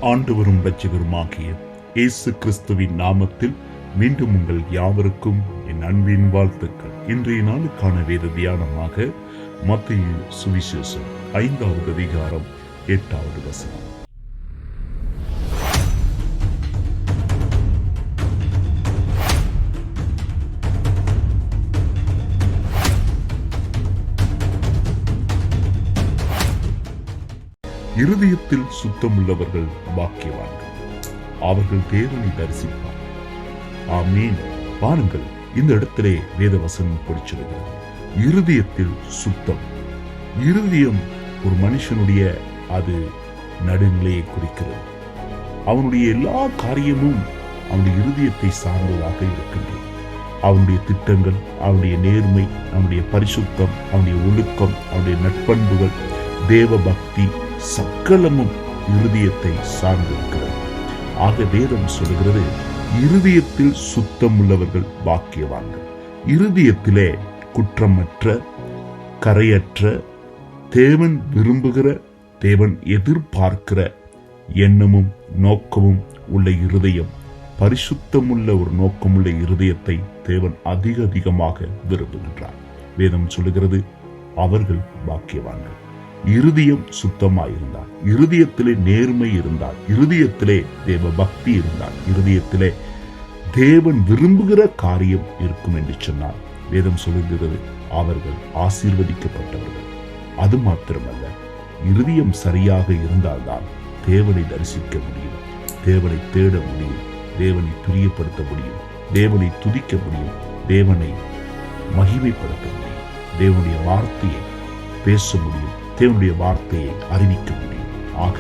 ஆண்டவரும் இரட்சகருமாகிய இயேசு கிறிஸ்துவின் நாமத்தில் மீண்டும் உங்கள் யாவருக்கும் என் அன்பின் வாழ்த்துக்கள். இன்றைய நாளுக்கான வேத தியானமாக மத்தேயு சுவிசேஷம் 5வது அதிகாரம் 8வது வசனம். இருதயத்தில் சுத்தமுள்ளவர்கள் பாக்கியவான்கள், அவர்கள் தேவனை தரிசிப்பார். ஆமீன். பாருங்கள், இந்த இடத்திலே வேத வசனம் படிச்சிருக்கிறது. இருதயத்தில் சுத்தம். இருதயம் ஒரு மனுஷனுடைய அது நடுநிலையை குறிக்கிறது. அவனுடைய எல்லா காரியமும் அவனுடைய இருதயத்தை சார்ந்ததாக இருக்கின்றது. அவனுடைய திட்டங்கள், அவனுடைய நேர்மை, அவனுடைய பரிசுத்தம், அவனுடைய ஒழுக்கம், அவனுடைய நட்பண்புகள், தேவ பக்தி சகலமும் இருதயத்தை சார்ந்திருக்கிறது. ஆக வேதம் சொல்கிறது, இருதயத்தில் சுத்தம் உள்ளவர்கள் பாக்கியவான்கள். இருதயத்திலே குற்றமற்ற, கரையற்ற, தேவன் விரும்புகிற, தேவன் எதிர்பார்க்கிற எண்ணமும் நோக்கமும் உள்ள இருதயம், பரிசுத்தமுள்ள ஒரு நோக்கமுள்ள இருதயத்தை தேவன் அதிகமாக விரும்புகின்றார். வேதம் சொல்லுகிறது, அவர்கள் பாக்கியவான்கள். இருதயம் சுத்தமாயிருந்தால், இருதயத்திலே நேர்மை இருந்தால், இருதயத்திலே தேவ பக்தி இருந்தால், இருதயத்திலே தேவன் விரும்புகிற காரியம் இருக்கும் என்று சொன்னால் வேதம் சொல்லுகிறது, அவர்கள் ஆசீர்வதிக்கப்பட்டவர்கள். அது மாத்திரமல்ல, இருதயம் சரியாக இருந்தால்தான் தேவனை தரிசிக்க முடியும், தேவனை தேட முடியும், தேவனை பிரியப்படுத்த முடியும், தேவனை துதிக்க முடியும், தேவனை மகிமைப்படுத்த முடியும், தேவனுடைய வார்த்தையை பேச முடியும், தேவனுடைய வார்த்தையை அறிவிக்க முடியும். ஆக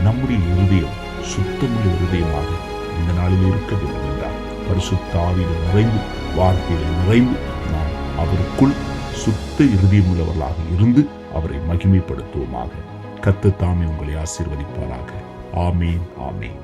நம்முடைய இருதயம் சுத்தமுள்ள இருதயமாக இந்த நாளில் இருக்க வேண்டும் என்றால், பரிசுத்த ஆவியில் நிறைந்து, வார்த்தையில் நிறைந்து, நாம் அவருக்குள் சுத்த இருதயம் உள்ளவர்களாக இருந்து அவரை மகிமைப்படுத்துவோமாக. கர்த்தர் தாமே உங்களை ஆசீர்வதிப்பாராக. ஆமேன், ஆமேன்.